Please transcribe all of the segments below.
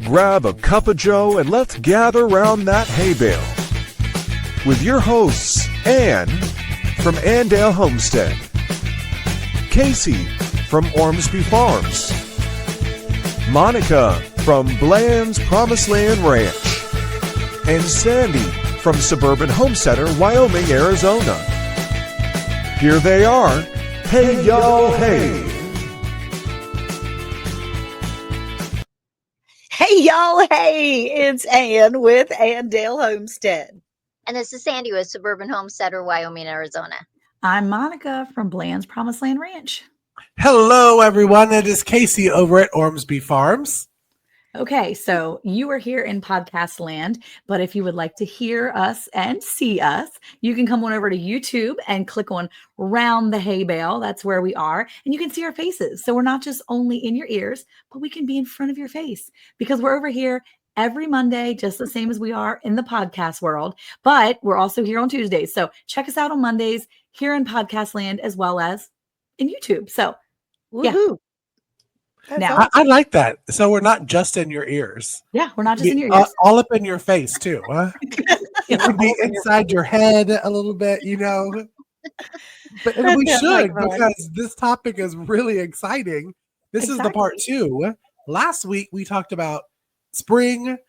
Grab a cup of joe and let's gather round that hay bale. With your hosts, Ann from Andale Homestead, Casey from Ormsby Farms, Monica from Bland's Promised Land Ranch, and Sandy from Suburban Homesteader, Wyoming, Arizona. Here they are. Hey, y'all, hey. Hey, y'all, hey. It's Ann with Andale Homestead. And this is Sandy with Suburban Homesteader, Wyoming, Arizona. I'm Monica from Bland's Promised Land Ranch. Hello, everyone. It is Casey over at Ormsby Farms. Okay, so you are here in podcast land, but if you would like to hear us and see us, you can come on over to YouTube and click on Round the Hay Bale. That's where we are. And you can see our faces. So we're not just only in your ears, but we can be in front of your face because we're over here every Monday, just the same as we are in the podcast world. But we're also here on Tuesdays. So check us out on Mondays here in podcast land as well as in YouTube. So, Woohoo. Now, I like that. So we're not just in your ears. Yeah, we're not just in your ears. All up in your face, too. Huh? It would be inside your head a little bit, you know. But we should because this topic is really exciting. This is the part 2. Last week, we talked about spring,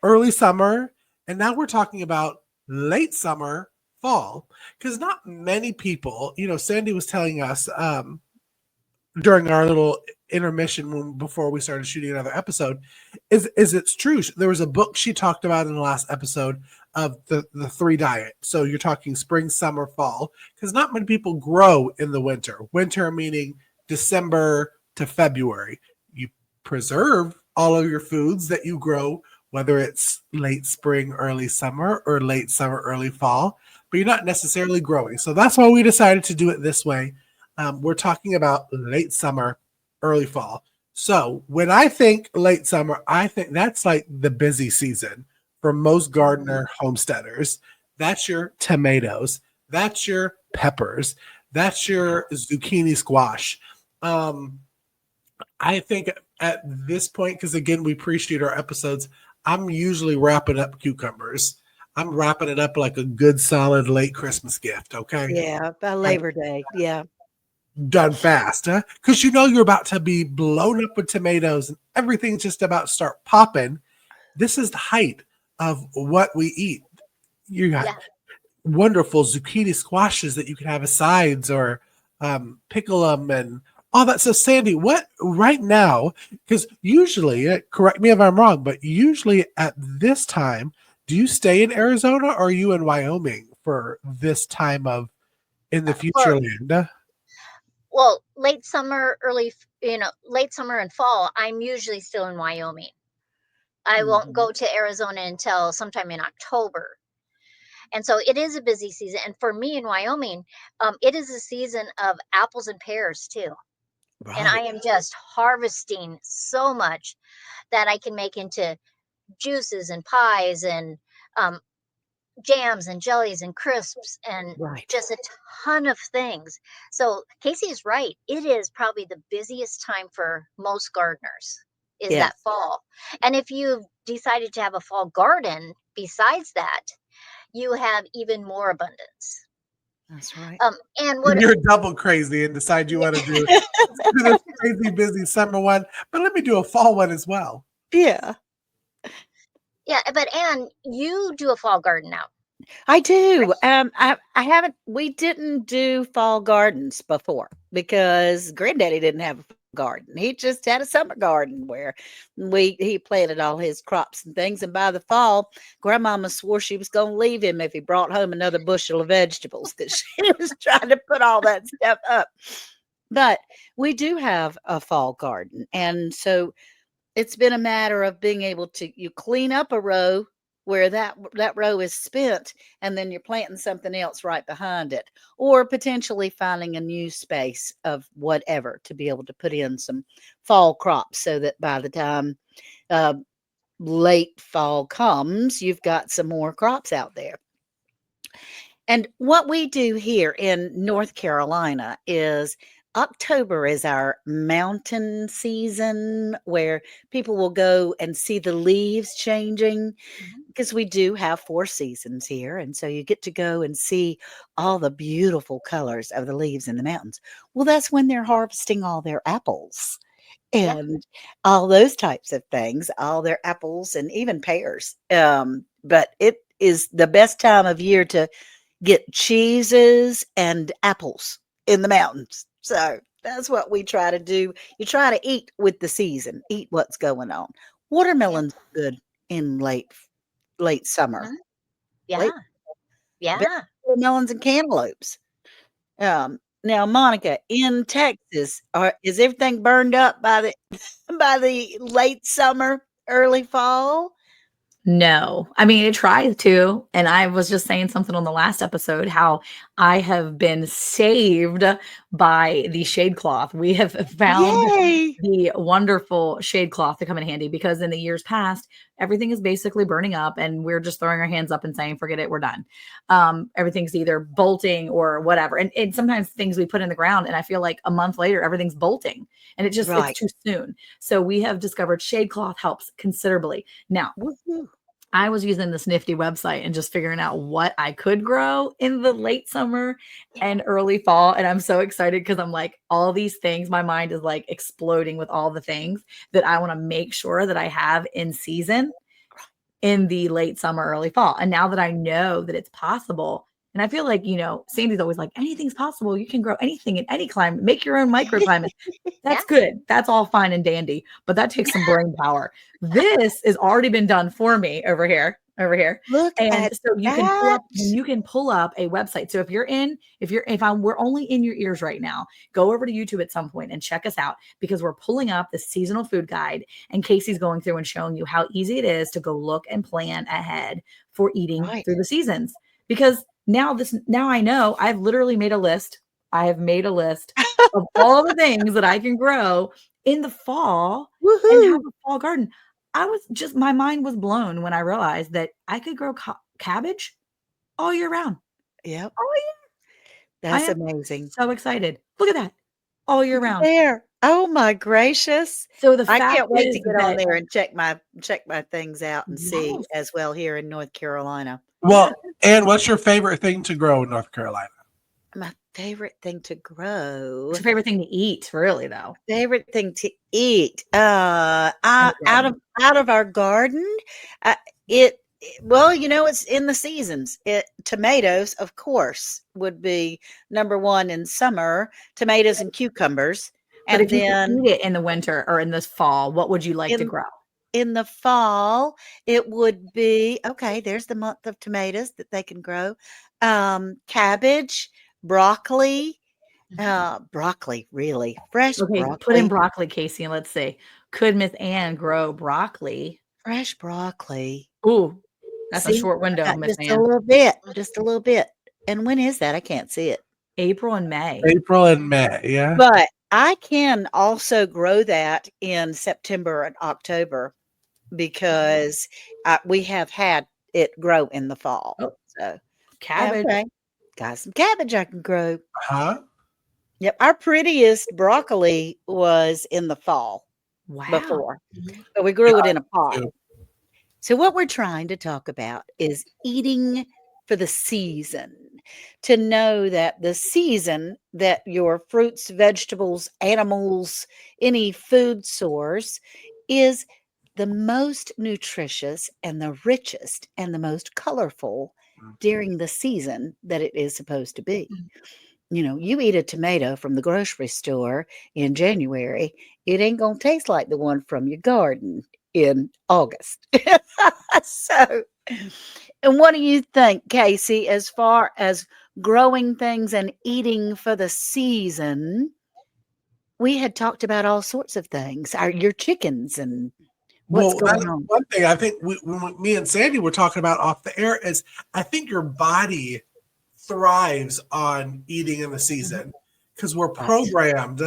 early summer, and now we're talking about late summer, fall. Because not many people, you know, Sandy was telling us during our little intermission before we started shooting another episode, is it's true. There was a book she talked about in the last episode of the 3 diet. So you're talking spring, summer, fall, because not many people grow in the winter. Winter meaning December to February. You preserve all of your foods that you grow, whether it's late spring, early summer, or late summer, early fall, but you're not necessarily growing. So that's why we decided to do it this way. We're talking about late summer, early fall. So when I think late summer, I think that's like the busy season for most gardener homesteaders. That's your tomatoes. That's your peppers. That's your zucchini squash. I think at this point, because again, we pre-shoot our episodes, I'm usually wrapping up cucumbers. I'm wrapping it up like a good, solid late Christmas gift. Okay. Yeah, by Labor Day. Yeah. Done fast, huh? Because you know you're about to be blown up with tomatoes and everything's just about to start popping. This is the height of what we eat. You got wonderful zucchini squashes that you can have as sides or pickle them and all that. So Sandy, what right now, because usually, correct me if I'm wrong, but usually at this time, do you stay in Arizona or are you in Wyoming for this time of in the future land? Well, late summer, late summer and fall, I'm usually still in Wyoming. I won't go to Arizona until sometime in October. And so it is a busy season. And for me in Wyoming, it is a season of apples and pears too. Right. And I am just harvesting so much that I can make into juices and pies and jams and jellies and crisps and just a ton of things. So Casey is right. It is probably the busiest time for most gardeners is that fall. And if you've decided to have a fall garden, besides that, you have even more abundance. That's right. And what you're double crazy and decide you want to do this crazy busy summer one, but let me do a fall one as well. Yeah. Yeah, but Ann, you do a fall garden now. I do. I haven't. We didn't do fall gardens before because Granddaddy didn't have a garden. He just had a summer garden where he planted all his crops and things. And by the fall, Grandmama swore she was going to leave him if he brought home another bushel of vegetables because she was trying to put all that stuff up. But we do have a fall garden, and so it's been a matter of being able to clean up a row where that row is spent, and then you're planting something else right behind it, or potentially finding a new space of whatever to be able to put in some fall crops so that by the time late fall comes, you've got some more crops out there. And what we do here in North Carolina is October is our mountain season where people will go and see the leaves changing because we do have 4 seasons here, and so you get to go and see all the beautiful colors of the leaves in the mountains. Well, that's when they're harvesting all their apples Yeah. and all those types of things, all their apples and even pears. But it is the best time of year to get cheeses and apples in the mountains. So that's what we try to do. You try to eat with the season, eat what's going on. Yeah. Watermelon's good in late summer. Mhm. Yeah. Late Yeah. watermelons and cantaloupes. Now, Monica, in Texas, is everything burned up by the by the late summer, early fall? No, I mean, it tries to. And I was just saying something on the last episode how I have been saved by the shade cloth. We have found Yay! the wonderful shade cloth to come in handy because in the years past, everything is basically burning up and we're just throwing our hands up and saying, forget it, we're done. Everything's either bolting or whatever. And sometimes things we put in the ground, and I feel like a month later, everything's bolting and it's Right. too soon. So we have discovered shade cloth helps considerably. Now, Woohoo. I was using this nifty website and just figuring out what I could grow in the late summer and early fall. And I'm so excited because I'm like, all these things, my mind is like exploding with all the things that I want to make sure that I have in season in the late summer, early fall. And now that I know that it's possible, and I feel like, Sandy's always like, anything's possible. You can grow anything in any climate, make your own microclimate. That's good. That's all fine and dandy, but that takes some brain power. This has already been done for me over here. Look And at so you that. can pull up a website. So we're only in your ears right now, go over to YouTube at some point and check us out because we're pulling up the seasonal food guide and Casey's going through and showing you how easy it is to go look and plan ahead for eating Right. through the seasons. Because now I know I've literally made a list. I have made a list of all the things that I can grow in the fall and have Woohoo. a fall garden. My mind was blown when I realized that I could grow cabbage all year round. Yep. All year. I That's am amazing. so excited. Look at that. All year Look at round. there. Oh my gracious. So the I fact can't wait to is get on that there and check my things out and see yes, as well here in North Carolina. Well, and what's your favorite thing to grow in North Carolina? My favorite thing to grow. it's your favorite thing to eat, really, though. Favorite thing to eat. Out of our garden, well, it's in the seasons. Tomatoes, of course, would be number one in summer. Tomatoes and cucumbers, But and if you then could eat it in the winter or in this fall, what would you like to grow? in the fall, it would be okay. There's the month of tomatoes that they can grow. Cabbage, broccoli. Broccoli, really fresh Okay, put in broccoli, Casey, and let's see. Could Miss Ann grow broccoli? fresh broccoli. Ooh, that's a See, short window, Miss just a Ann. little bit, just a little bit. And when is that? I can't see it. April and May. April and May, yeah. But I can also grow that in September and October because we have had it grow in the fall. Oh, So cabbage. okay, got some cabbage I can grow. Huh? Yep, our prettiest broccoli was in the fall Wow. before, but we grew it in a pot. too. So, what we're trying to talk about is eating for the season. To know that the season that your fruits, vegetables, animals, any food source is the most nutritious and the richest and the most colorful during the season that it is supposed to be. You eat a tomato from the grocery store in January, it ain't going to taste like the one from your garden in August. So, and what do you think, Casey, as far as growing things and eating for the season? We had talked about all sorts of things, your chickens and what's going on. One thing I think when me and Sandy were talking about off the air is I think your body thrives on eating in the season because we're programmed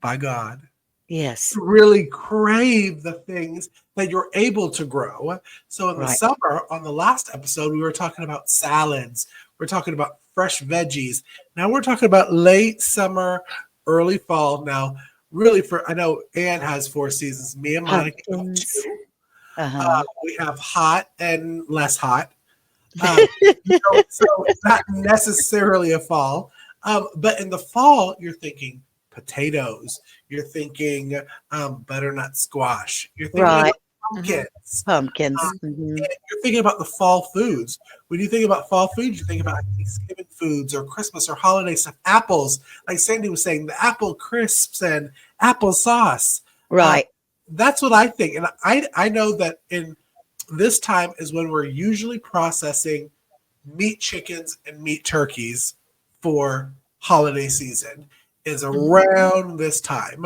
by God Yes. to really crave the things that you're able to grow. So in the Right. summer, on the last episode, we were talking about salads. We're talking about fresh veggies. Now we're talking about late summer, early fall. Now, really, I know Anne has 4 seasons. Me and Monica have Pumpkins. 2. Uh-huh. We have hot and less hot. So not necessarily a fall. But in the fall, you're thinking potatoes. You're thinking butternut squash. You're thinking Right. about pumpkins. Pumpkins. And you're thinking about the fall foods. When you think about fall foods, you think about Thanksgiving foods or Christmas or holiday stuff. Apples, like Sandy was saying, the apple crisps and applesauce. Right. That's what I think. And I know that in this time is when we're usually processing meat chickens and meat turkeys for holiday season is around this time.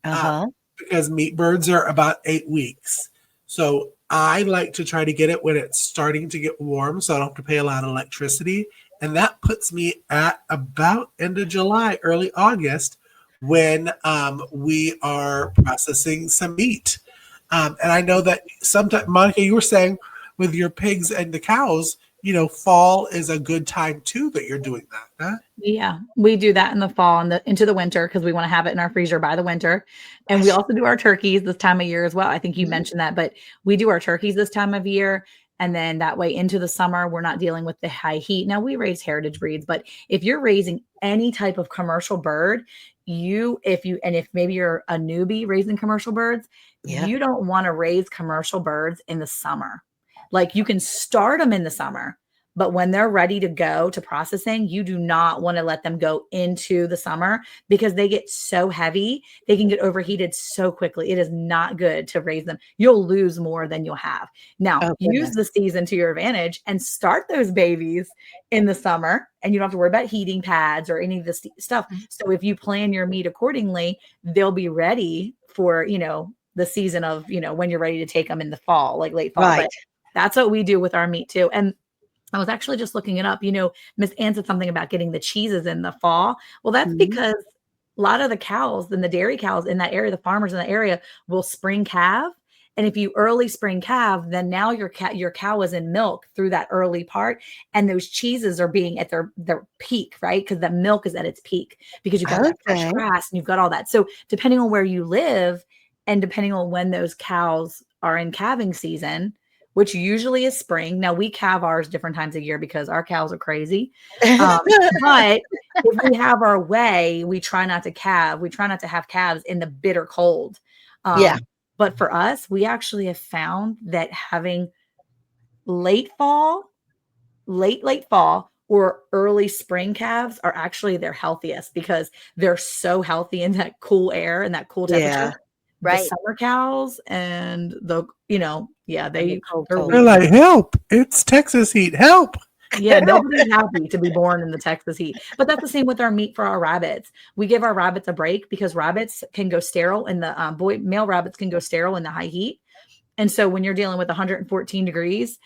Uh-huh. Because meat birds are about 8 weeks. So I like to try to get it when it's starting to get warm so I don't have to pay a lot of electricity. And that puts me at about end of July, early August, when we are processing some meat. And I know that sometimes, Monica, you were saying with your pigs and the cows, fall is a good time too that you're doing that. Huh? Yeah, we do that in the fall and into the winter because we want to have it in our freezer by the winter. And we also do our turkeys this time of year as well. I think you mentioned that, but we do our turkeys this time of year. And then that way into the summer, we're not dealing with the high heat. Now we raise heritage breeds, but if you're raising any type of commercial bird, if maybe you're a newbie raising commercial birds, you don't want to raise commercial birds in the summer. Like you can start them in the summer, but when they're ready to go to processing, you do not want to let them go into the summer because they get so heavy. They can get overheated so quickly. It is not good to raise them. You'll lose more than you'll have. Now, use the season to your advantage and start those babies in the summer, and you don't have to worry about heating pads or any of this stuff. So if you plan your meat accordingly, they'll be ready for, the season of, when you're ready to take them in the fall, like late fall. Right. But that's what we do with our meat too. And I was actually just looking it up. Miss Ann said something about getting the cheeses in the fall. Well, that's because a lot of the cows and the dairy cows in that area, the farmers in that area will spring calve. And if you early spring calve, then now your cow is in milk through that early part. And those cheeses are being at their peak, right? Because the milk is at its peak because you've got that fresh grass and you've got all that. So depending on where you live and depending on when those cows are in calving season, which usually is spring. Now we calve ours different times of year because our cows are crazy. But if we have our way, we try not to calve. We try not to have calves in the bitter cold. But for us, we actually have found that having late fall or early spring calves are actually their healthiest because they're so healthy in that cool air and that cool temperature. The summer cows and they're like, help, it's Texas heat, help. Yeah, nobody's happy to be born in the Texas heat. But that's the same with our meat for our rabbits. We give our rabbits a break because rabbits can go sterile and the male rabbits can go sterile in the high heat. And so when you're dealing with 114 degrees,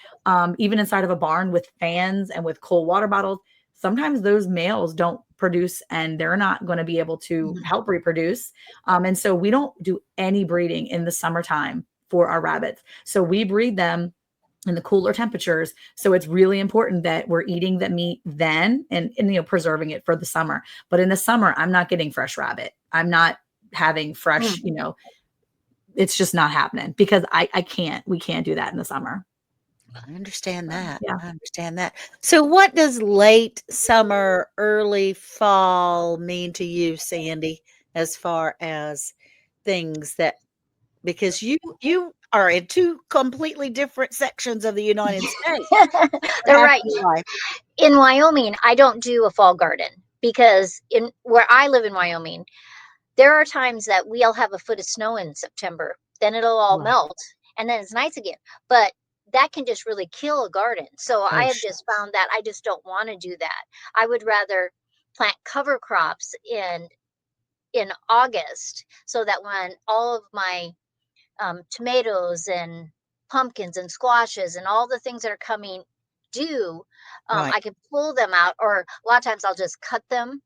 even inside of a barn with fans and with cold water bottles, sometimes those males don't produce and they're not going to be able to help reproduce. And so we don't do any breeding in the summertime for our rabbits. So we breed them in the cooler temperatures. So it's really important that we're eating the meat then and preserving it for the summer. But in the summer, I'm not getting fresh rabbit. I'm not having fresh, it's just not happening because we can't do that in the summer. I understand that. Yeah. I understand that. So what does late summer, early fall mean to you, Sandy, as far as things because you are in two completely different sections of the United States. They're right. In Wyoming, I don't do a fall garden because where I live in Wyoming, there are times that we'll have a foot of snow in September. Then it'll all melt and then it's nice again. But that can just really kill a garden. So I have just found that I just don't want to do that. I would rather plant cover crops in August so that when all of my tomatoes and pumpkins and squashes and all the things that are coming due, I can pull them out, or a lot of times I'll just cut them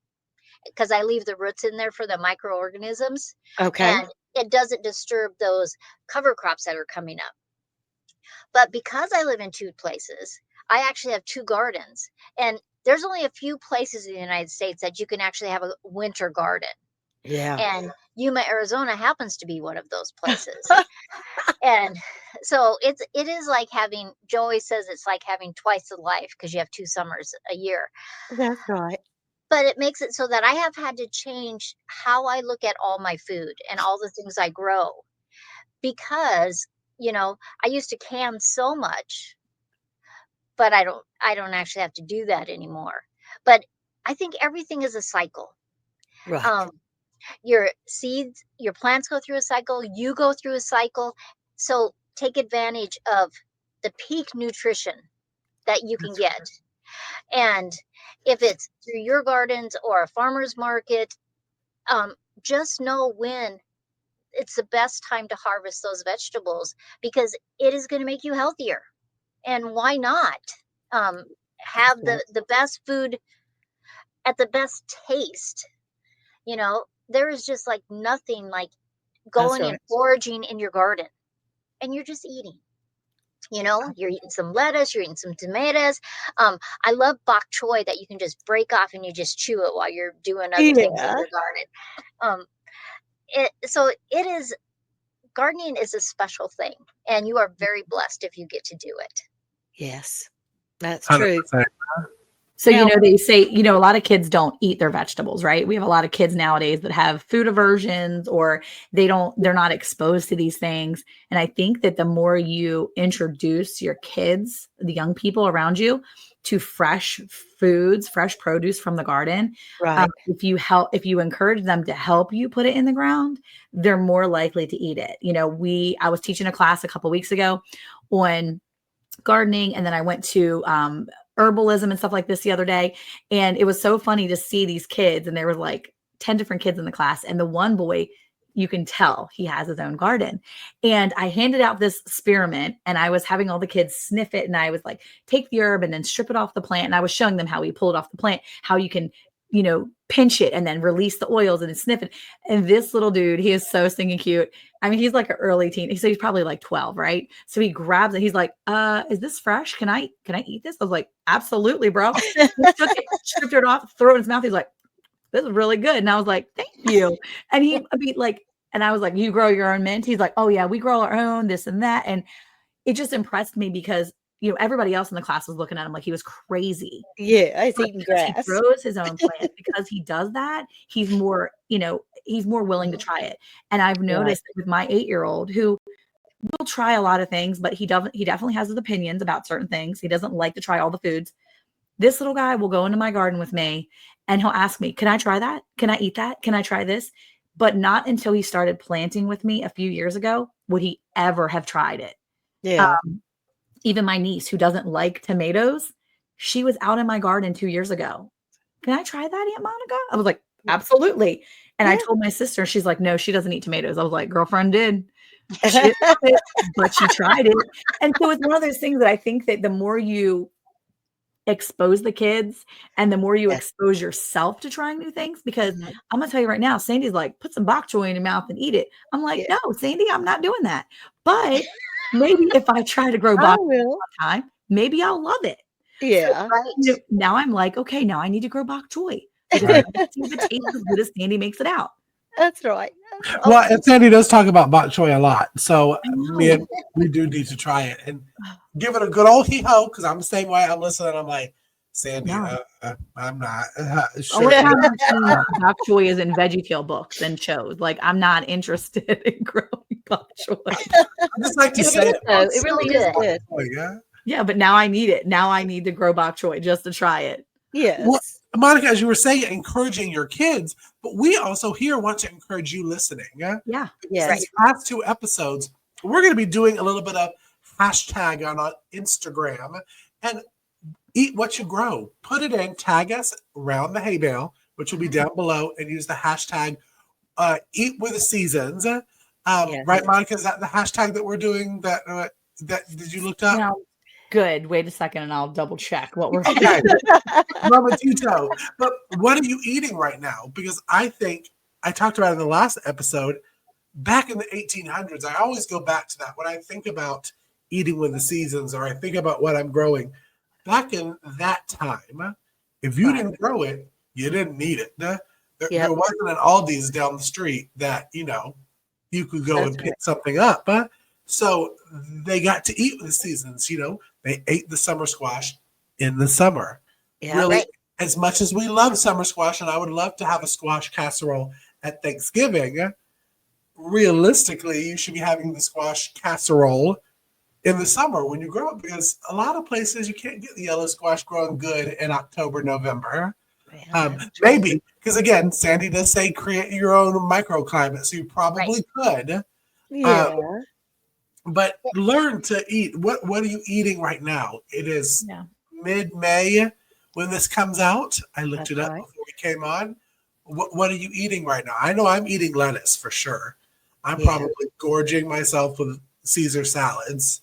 because I leave the roots in there for the microorganisms. And it doesn't disturb those cover crops that are coming up. But because I live in two places, I actually have two gardens. And there's only a few places in the United States that you can actually have a winter garden. Yeah. And Yuma, Arizona happens to be one of those places. And so it is like having, Joey says it's like having twice the life because you have 2 summers a year. That's right. But it makes it so that I have had to change how I look at all my food and all the things I grow, because, I used to can so much, but I don't actually have to do that anymore. But I think everything is a cycle. Right. Um, your seeds, your plants go through a cycle, you go through a cycle. So take advantage of the peak nutrition that you can get. And if it's through your gardens or a farmer's market, just know when it's the best time to harvest those vegetables, because it is going to make you healthier. And why not have the best food at the best taste? There is just like nothing like going and right. foraging in your garden and you're just eating. You're eating some lettuce, you're eating some tomatoes. I love bok choy that you can just break off and you just chew it while you're doing other things in Yeah. your garden. So it is, gardening is a special thing, and you are very blessed if you get to do it. Yes. That's true. 100%. So, Now- they say, a lot of kids don't eat their vegetables, right? We have a lot of kids nowadays that have food aversions, or they're not exposed to these things. And I think that the more you introduce your kids, the young people around you, to fresh foods, fresh produce from the garden, Right. if you encourage them to help you put it in the ground, they're more likely to eat it. I was teaching a class a couple weeks ago on gardening, and then I went to herbalism and stuff like this the other day, and it was so funny to see these kids, and there were like 10 different kids in the class, and the one boy, you can tell he has his own garden. And I handed out this spearmint, and I was having all the kids sniff it, and I was like, take the herb and then strip it off the plant, and I was showing them how we pull it off the plant, how you can pinch it and then release the oils and then sniff it. And this little dude, he is so stinking cute. I mean, he's like an early teen. So he's probably like 12, right? So he grabs it. He's like, is this fresh? Can I eat this? I was like, absolutely, bro. He took it, stripped it off, threw it in his mouth. He's like, this is really good. And I was like, thank you. And and I was like, you grow your own mint? He's like, oh yeah, we grow our own, this and that. And it just impressed me because everybody else in the class was looking at him like he was crazy. Yeah. He's eating Because grass. he grows his own plant, because he does that, he's more willing to try it. And I've noticed that with my 8-year-old, who will try a lot of things, but he definitely has his opinions about certain things. He doesn't like to try all the foods. This little guy will go into my garden with me and he'll ask me, can I try that? Can I eat that? Can I try this? But not until he started planting with me a few years ago would he ever have tried it. Yeah. Even my niece, who doesn't like tomatoes, she was out in my garden 2 years ago. Can I try that, Aunt Monica? I was like, absolutely. And I told my sister, she's like, no, she doesn't eat tomatoes. I was like, girlfriend did. She didn't love it, but she tried it. And so it's one of those things that I think that the more you expose the kids and the more you expose yourself to trying new things, because I'm going to tell you right now, Sandy's like, put some bok choy in your mouth and eat it. I'm like, no, Sandy, I'm not doing that. But maybe if I try to grow bok choy one time, maybe I'll love it. Yeah. So, now I'm like, okay, now I need to grow bok choy because I want to see if it tastes as good as Sandy makes it out. That's right. Well, and Sandy does talk about bok choy a lot, so we do need to try it and give it a good old hee-ho, because I'm the same way. I'm listening, I'm like, Sandy, I'm not sure. Only time I've seen bok choy is in VeggieTale books and shows. Like, I'm not interested in growing bok choy. I just like to say it really is good. Yeah, but now I need it. Now I need to grow bok choy just to try it. Yes. Well, Monica, as you were saying, encouraging your kids, but we also here want to encourage you listening. Yeah. Yes. These past 2 episodes, we're going to be doing a little bit of hashtag on Instagram, and eat what you grow. Put it in, tag us around the hay bale, which will be down below, and use the hashtag eat with the seasons. Right, Monica? Is that the hashtag that we're doing? That did you look up? No. Good. Wait a second, and I'll double check what we're okay. Mama Tito. But what are you eating right now? Because I think I talked about in the last episode, back in the 1800s, I always go back to that when I think about eating with the seasons, or I think about what I'm growing. Back in that time, if you didn't grow it, you didn't need it. There wasn't an Aldi's down the street that, you could go and pick something up. So they got to eat the seasons, they ate the summer squash in the summer. Yeah. Really, Right. as much as we love summer squash, and I would love to have a squash casserole at Thanksgiving, realistically, you should be having the squash casserole in the summer when you grow up, because a lot of places you can't get the yellow squash growing good in October, November. Maybe, because again, Sandy does say create your own microclimate, so you probably could. Yeah. But learn to eat. What are you eating right now? It is mid-May when this comes out. I looked it up before we came on. What are you eating right now? I know I'm eating lettuce for sure. I'm probably gorging myself with Caesar salads.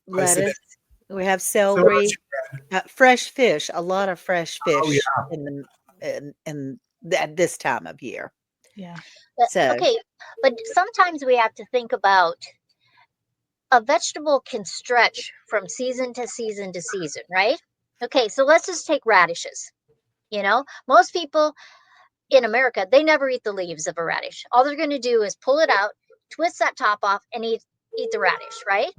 Lettuce. We have celery, fresh fish. A lot of fresh fish in at this time of year. Yeah. Okay, but sometimes we have to think about a vegetable can stretch from season to season to season, right? Okay, so let's just take radishes. Most people in America, they never eat the leaves of a radish. All they're going to do is pull it out, twist that top off, and eat the radish, right?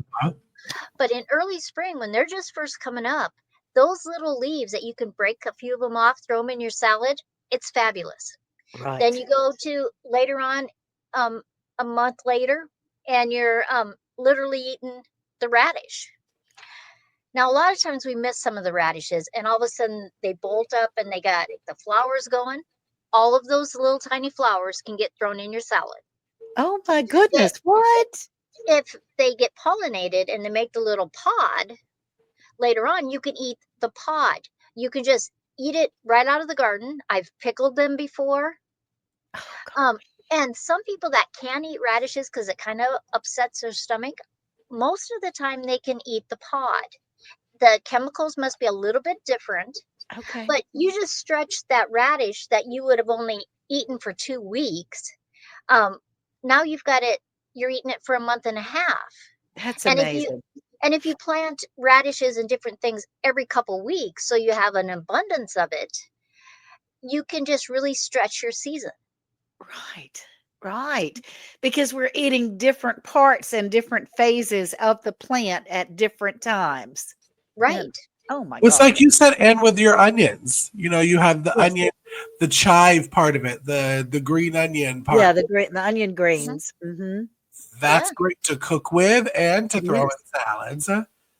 But in early spring, when they're just first coming up, those little leaves that you can break a few of them off, throw them in your salad, it's fabulous. Right. Then you go to later on, a month later, and you're literally eating the radish. Now, a lot of times we miss some of the radishes, and all of a sudden they bolt up and they got the flowers going. All of those little tiny flowers can get thrown in your salad. Oh my goodness! What? If they get pollinated and they make the little pod, later on you can eat the pod. You can just eat it right out of the garden. I've pickled them before. And some people that can eat radishes because it kind of upsets their stomach, most of the time they can eat the pod. The chemicals must be a little bit different. Okay. But you just stretch that radish that you would have only eaten for 2 weeks. Now you've got it, you're eating it for a month and a half. That's amazing. And if you plant radishes and different things every couple weeks, so you have an abundance of it, you can just really stretch your season. Right. Because we're eating different parts and different phases of the plant at different times. Right. And, oh my It's God. like you said, and with your onions, you have the onion, the chive part of it, the green onion part. Yeah, the onion greens. Mm-hmm. That's great to cook with and to throw in salads.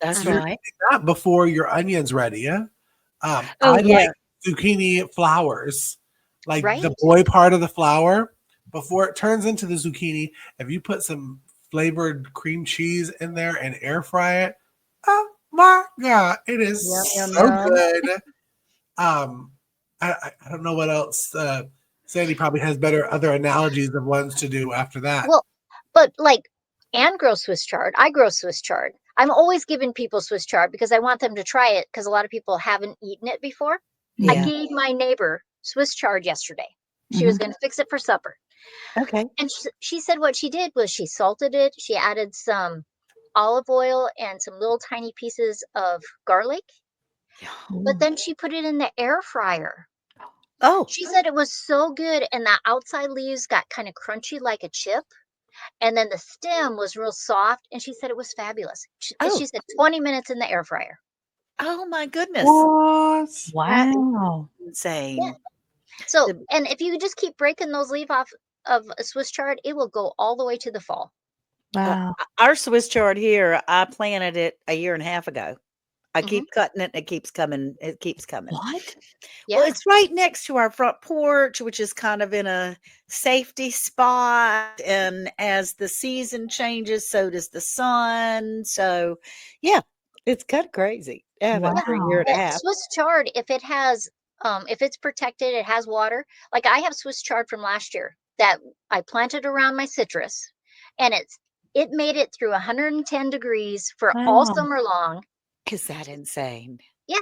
That's So you're right. eating that before your onion's ready. Yeah. I yeah. like zucchini flowers, like Right. the boy part of the flower before it turns into the zucchini. If you put some flavored cream cheese in there and air fry it, oh my God, it is Yum, so yum. good. I don't know what else. Sandy probably has other analogies of ones to do after that. Well, but Anne grows Swiss chard. I grow Swiss chard. I'm always giving people Swiss chard because I want them to try it because a lot of people haven't eaten it before. Yeah. I gave my neighbor Swiss chard yesterday. She was going to fix it for supper. Okay. And she said what she did was she salted it. She added some olive oil and some little tiny pieces of garlic. But then she put it in the air fryer. Oh. She said it was so good. And the outside leaves got kind of crunchy like a chip. And then the stem was real soft. And she said it was fabulous. She said 20 minutes in the air fryer. Oh my goodness. What? Wow. Insane. Yeah. So, and if you just keep breaking those leaves off of a Swiss chard, it will go all the way to the fall. Wow. Our Swiss chard here, I planted it a year and a half ago. I keep cutting it and it keeps coming. It keeps coming. What? Yeah. Well, it's right next to our front porch, which is kind of in a safety spot. And as the season changes, so does the sun. So, yeah, it's kind of crazy. I have it for a year and a half. Swiss chard, if it has, if it's protected, it has water. Like I have Swiss chard from last year that I planted around my citrus, and it made it through 110 degrees for all summer long. Is that insane? Yeah.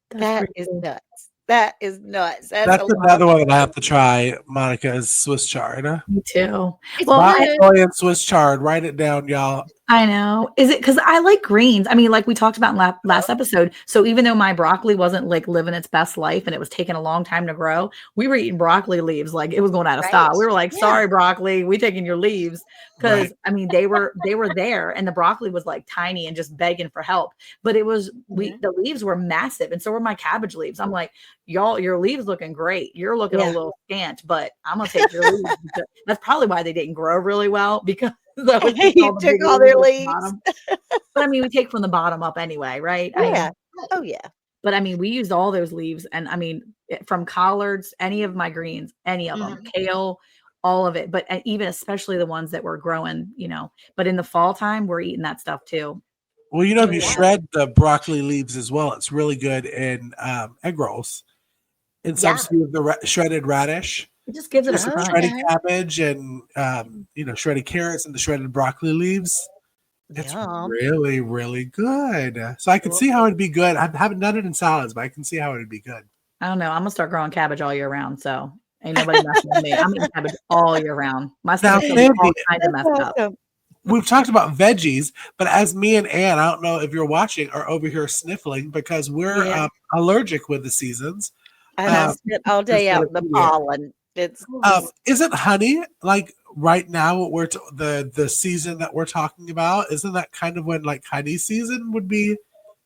That is nuts. That is nuts. That's another one that I have to try, Monica, is Swiss chard. Me too. Well, Italian Swiss chard. Write it down, y'all. I know. Is it because I like greens? I mean, like we talked about in last episode. So even though my broccoli wasn't like living its best life and it was taking a long time to grow, we were eating broccoli leaves like it was going out of Right. style. We were like, Yeah. "Sorry, broccoli, we taking your leaves." Right. Because I mean, they were there, and the broccoli was like tiny and just begging for help. But it was the leaves were massive, and so were my cabbage leaves. I'm like, y'all, your leaves looking great. You're looking a Yeah. little scant, but I'm gonna take your leaves. Because that's probably why they didn't grow really well because I was eating all You the took big all leaves their at the leaves. bottom. But I mean, we take from the bottom up anyway, right? I Yeah. mean, Oh yeah. but I mean, we used all those leaves, and I mean, from collards, any of my greens, any of them, kale, all of it. But even especially the ones that were growing, But in the fall time, we're eating that stuff too. Well, you know, if you Yeah. shred the broccoli leaves as well, it's really good in egg rolls and Yeah. substitute with the shredded radish. It just gives it a Just some crunch. shredded cabbage and shredded carrots and the shredded broccoli leaves. It's Yum. really, really good. So I can see how it'd be good. I haven't done it in salads, but I can see how it'd be good. I don't know. I'm gonna start growing cabbage all year round, so ain't nobody messing with me. I'm eating cabbage all year round. My Now, stomach's gonna be all Sandy, kinds of That's messed up. awesome. we've talked about veggies, but as me and Ann, I don't know if you're watching, are over here sniffling because we're Yeah. allergic with the seasons. And I Um, spent all day out in the pollen. It's just, Isn't honey like right now what the season that we're talking about? Isn't that kind of when like honey season would be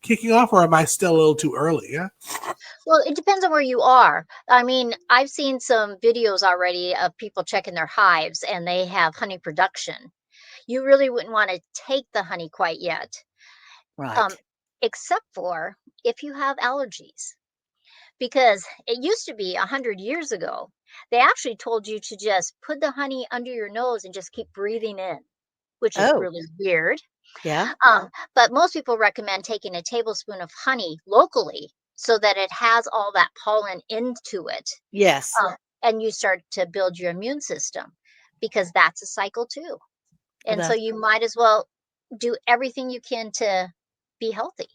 kicking off, or am I still a little too early? Yeah. Well, it depends on where you are. I mean, I've seen some videos already of people checking their hives and they have honey production. You really wouldn't want to take the honey quite yet, right. except for if you have allergies. Because it used to be 100 years ago, they actually told you to just put the honey under your nose and just keep breathing in, which is Oh, really weird. yeah. But most people recommend taking a tablespoon of honey locally so that it has all that pollen into it. Yes. And you start to build your immune system because that's a cycle too. And so That's you might as well do everything you can to be healthy.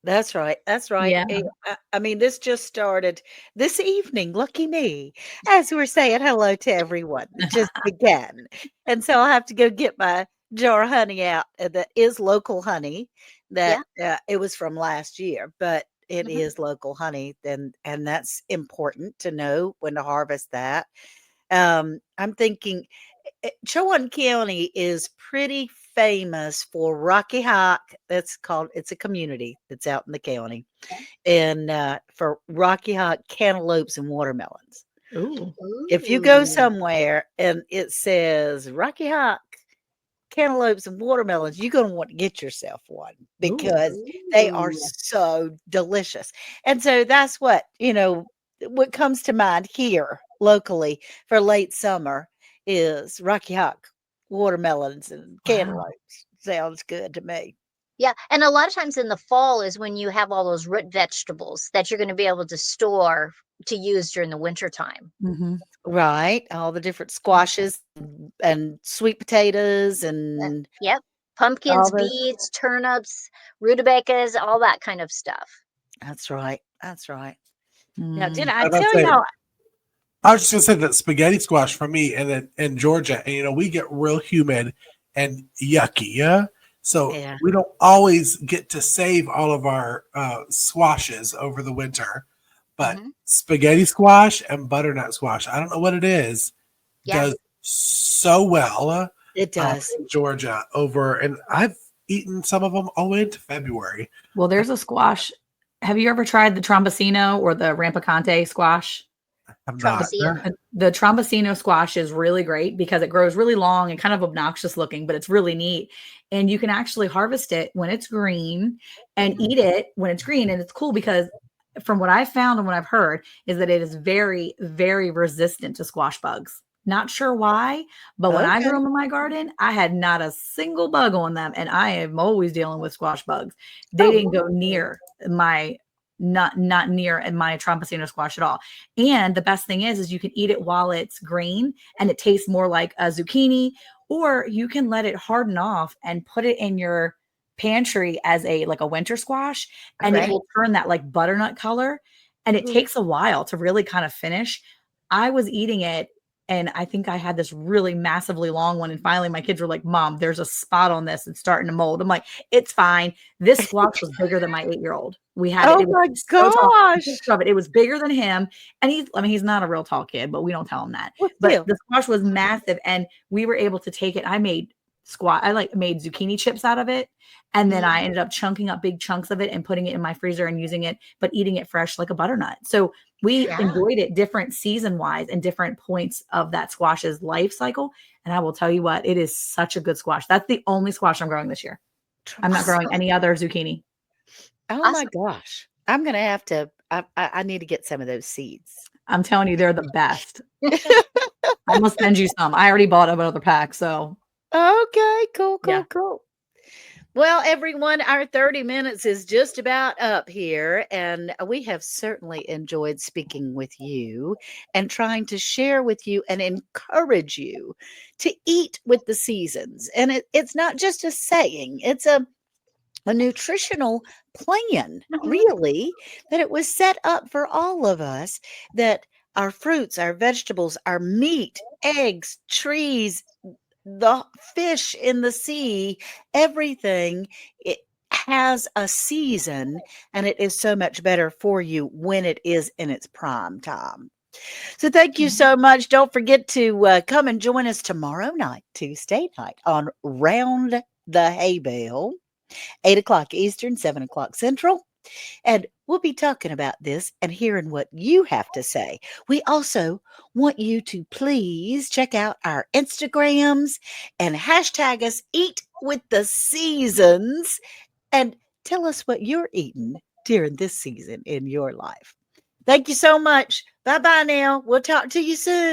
That's right. That's right. Yeah. I mean, this just started this evening. Lucky me. As we're saying hello to everyone, it just began. And so I'll have to go get my jar of honey out that is local honey that Yeah. it was from last year, but it Mhm. is local honey. And that's important to know when to harvest that. I'm thinking Chowan County is pretty famous for Rocky Hawk. It's a community that's out in the county, and for Rocky Hawk cantaloupes and watermelons. Ooh. If you go Ooh. somewhere and it says Rocky Hawk cantaloupes and watermelons, you're going to want to get yourself one because they are Ooh. so delicious. And so that's what comes to mind here locally for late summer is Rocky Hawk watermelons and Wow. cantaloupes. Sounds good to me. Yeah, and a lot of times in the fall is when you have all those root vegetables that you're going to be able to store to use during the winter time. Mm-hmm. Right. All the different squashes and sweet potatoes and Yep. all Pumpkins, those. beets, turnips, rutabagas, all that kind of stuff. That's right. That's right. Now, did Mm. I I was about to tell say, y'all? I was just gonna say that spaghetti squash for me and then in Georgia, and we get real humid and yucky, yeah. So Yeah. we don't always get to save all of our squashes over the winter, but Mhm. spaghetti squash and butternut squash, I don't know what it is, Yeah. does so well It does. in Georgia over, and I've eaten some of them all the way into February. Well, there's a squash. Have you ever tried the trombosino or the rampicante squash? I'm not. Trombosino. The trombosino squash is really great because it grows really long and kind of obnoxious looking, but it's really neat. And you can actually harvest it when it's green and eat it when it's green. And it's cool because from what I've found and what I've heard is that it is very, very resistant to squash bugs. Not sure why, but when I Okay. grew them in my garden, I had not a single bug on them. And I am always dealing with squash bugs. They Oh, didn't go near my not near my trombosino squash at all. And the best thing is you can eat it while it's green and it tastes more like a zucchini, or you can let it harden off and put it in your pantry as like a winter squash, and it Right. will turn that like butternut color. And it Ooh. takes a while to really kind of finish. I was eating it And I think I had this really massively long one. And finally my kids were like, Mom, there's a spot on this. It's starting to mold. I'm like, it's fine. This squash was bigger than my 8-year-old. We had it. Oh It my was so tall. gosh. It was bigger than him. And he's not a real tall kid, but we don't tell him that. Well, But still. the squash was massive. And we were able to take it. I made made zucchini chips out of it. And then I ended up chunking up big chunks of it and putting it in my freezer and using it, but eating it fresh like a butternut. So we enjoyed it different season wise and different points of that squash's life cycle. And I will tell you what, it is such a good squash. That's the only squash I'm growing this year. I'm not growing any other zucchini. Oh my gosh. I'm going to have to, I need to get some of those seeds. I'm telling you, they're the best. I must send you some. I already bought another pack. So Okay, cool. Yeah. Well, everyone, our 30 minutes is just about up here, and we have certainly enjoyed speaking with you and trying to share with you and encourage you to eat with the seasons. And it's not just a saying, it's a nutritional plan, really, that it was set up for all of us, that our fruits, our vegetables, our meat, eggs, trees, the fish in the sea, everything, it has a season, and it is so much better for you when it is in its prime time. So thank you so much. Don't forget to come and join us tomorrow night, Tuesday night, on Round the Hay Bale, 8 o'clock Eastern, 7 o'clock Central. And we'll be talking about this and hearing what you have to say. We also want you to please check out our Instagrams and hashtag us Eat with the Seasons and tell us what you're eating during this season in your life. Thank you so much. Bye-bye now. We'll talk to you soon.